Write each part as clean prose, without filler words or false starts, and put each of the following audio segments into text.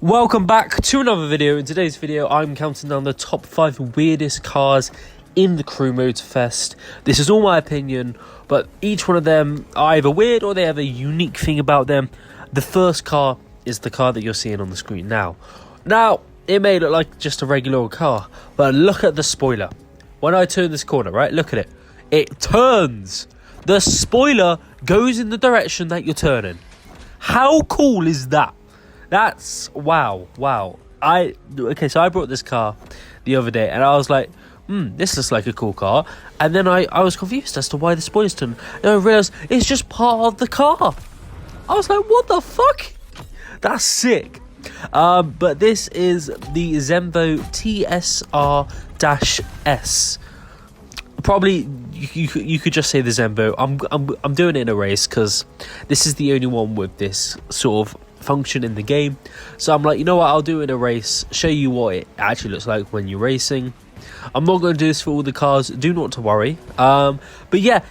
Welcome back to another video. In today's video, I'm counting down the top 5 weirdest cars in the Crew Motorfest. This is all my opinion, but each one of them are either weird or they have a unique thing about them. The first car is the car that you're seeing on the screen now. Now, it may look like just a regular old car, but look at the spoiler. When I turn this corner, right, look at it. It turns. The spoiler goes in the direction that you're turning. How cool is that? That's wow. So I brought this car the other day and I was like, this looks like a cool car. And then I was confused as to why the spoilers turned. And I realised it's just part of the car. I was like, what the fuck? That's sick. But this is the Zenvo TSR-S. Probably you could just say the Zenvo. I'm doing it in a race because this is the only one with this sort of function in the game. So I'm like, you know what, I'll do it in a race, show you what it actually looks like when you're racing. I'm not going to do this for all the cars, do not to worry. But yeah,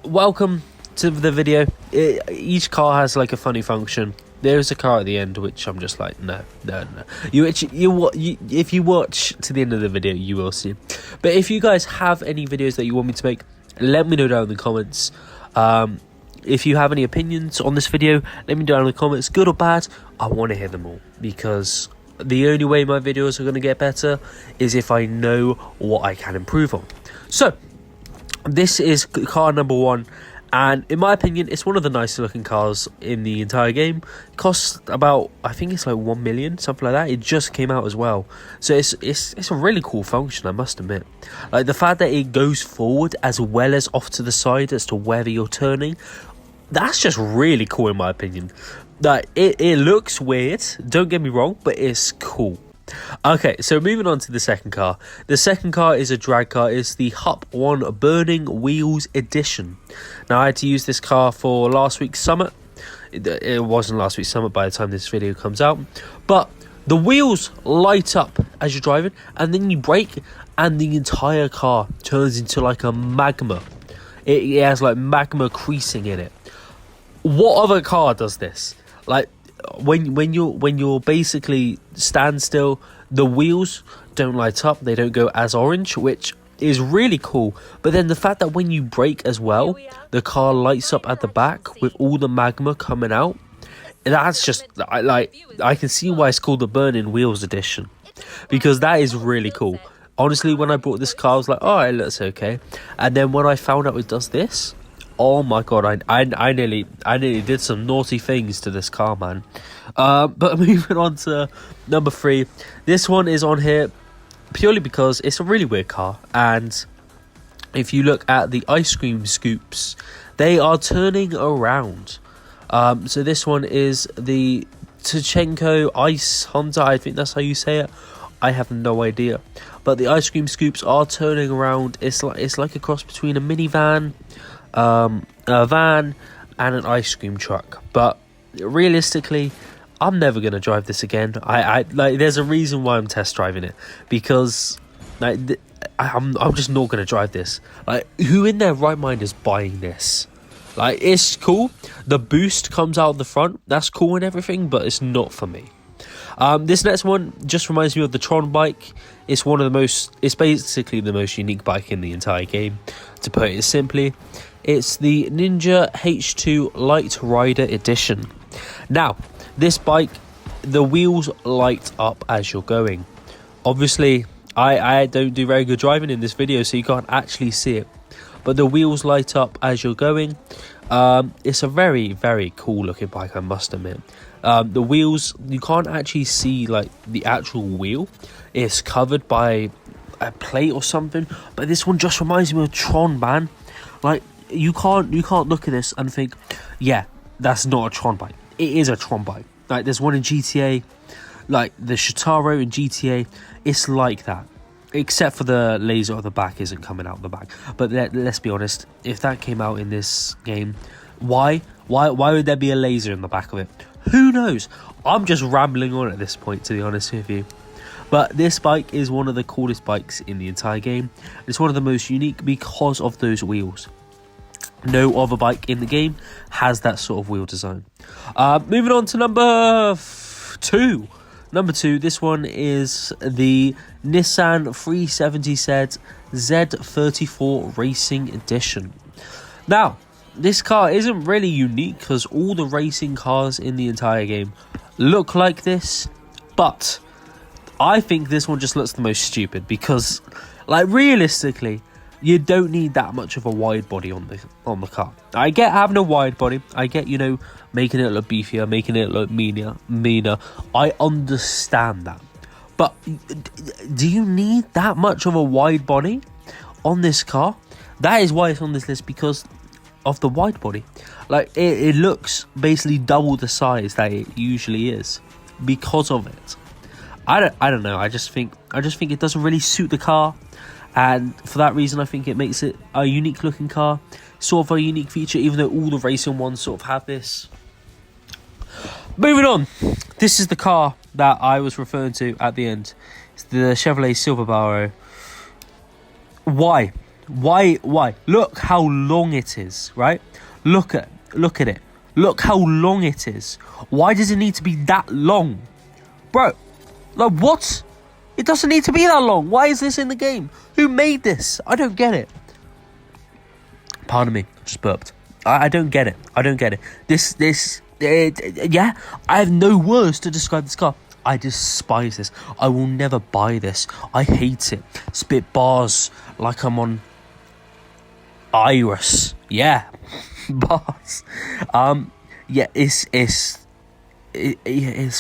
welcome to the video. Each car has like a funny function. There's a car at the end which I'm just like, no. If you watch to the end of the video, you will see. But if you guys have any videos that you want me to make, let me know down in the comments. If you have any opinions on this video, let me know down in the comments, good or bad. I want to hear them all, because the only way my videos are going to get better is if I know what I can improve on. So this is car number 1, and in my opinion, it's one of the nicer looking cars in the entire game. It costs about, I think it's like 1 million, something like that. It just came out as well, so it's a really cool function, I must admit. Like the fact that it goes forward as well as off to the side as to whether you're turning, that's just really cool in my opinion. Like it looks weird, don't get me wrong, but it's cool. Okay, so moving on to the second car. The second car is a drag car. It's the Hup 1 Burning Wheels Edition. Now I had to use this car for last week's summit. It wasn't last week's summit by the time this video comes out, but the wheels light up as you're driving, and then you brake and the entire car turns into like a magma. It has like magma creasing in it. What other car does this? Like when you're basically stand still, the wheels don't light up, they don't go as orange, which is really cool. But then the fact that when you brake as well, the car lights up at the back with all the magma coming out, that's just I can see why it's called the Burning Wheels Edition, because that is really cool. Honestly, when I bought this car, I was like, oh, it looks okay. And then when I found out it does this, oh my god, I nearly did some naughty things to this car, man. But moving on to number 3. This one is on here purely because it's a really weird car. And if you look at the ice cream scoops, they are turning around. So this one is the Tachenko Ice Honda, I think that's how you say it. I have no idea. But the ice cream scoops are turning around. It's like a cross between a minivan, a van and an ice cream truck. But realistically, I'm never going to drive this again. I like, there's a reason why I'm test driving it, because like I'm just not going to drive this. Like, who in their right mind is buying this? Like, it's cool, the boost comes out the front, that's cool and everything, but it's not for me. This next one just reminds me of the Tron bike. It's basically the most unique bike in the entire game, to put it simply. It's the Ninja H2 Light Rider Edition. Now, this bike, the wheels light up as you're going. Obviously, I don't do very good driving in this video, so you can't actually see it. But the wheels light up as you're going. It's a very, very cool looking bike, I must admit. The wheels, you can't actually see like the actual wheel. It's covered by a plate or something. But this one just reminds me of Tron, man. Like, you can't look at this and think, yeah, that's not a Tron bike. It is a Tron bike. Like, there's one in GTA, like the Shitaro in GTA. It's like that, except for the laser on the back isn't coming out the back. But let's be honest, if that came out in this game, why would there be a laser in the back of it? Who knows? I'm just rambling on at this point, to be honest with you. But this bike is one of the coolest bikes in the entire game. It's one of the most unique because of those wheels. No other bike in the game has that sort of wheel design. Moving on to number 2. Number 2, this one is the Nissan 370Z Z34 Racing Edition. Now, this car isn't really unique because all the racing cars in the entire game look like this, but I think this one just looks the most stupid because, like, realistically, you don't need that much of a wide body on the car. I get having a wide body. I get, making it look beefier, making it look meaner. I understand that. But do you need that much of a wide body on this car? That is why it's on this list, because of the wide body. Like, it looks basically double the size that it usually is because of it. I don't know. I just think it doesn't really suit the car. And for that reason, I think it makes it a unique looking car. Sort of a unique feature, even though all the racing ones sort of have this. Moving on. This is the car that I was referring to at the end. It's the Chevrolet Silverado. Why? Look how long it is, right? Look at it. Look how long it is. Why does it need to be that long? Bro, like, what? It doesn't need to be that long. Why is this in the game? Who made this? I don't get it. Pardon me, just burped. I don't get it. Yeah, I have no words to describe this car. I despise this. I will never buy this. I hate it. Spit bars like I'm on Iris. Yeah, bars. Yeah, it's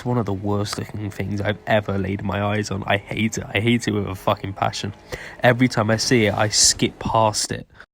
one of the worst looking things I've ever laid my eyes on. I hate it with a fucking passion. Every time I see it, I skip past it.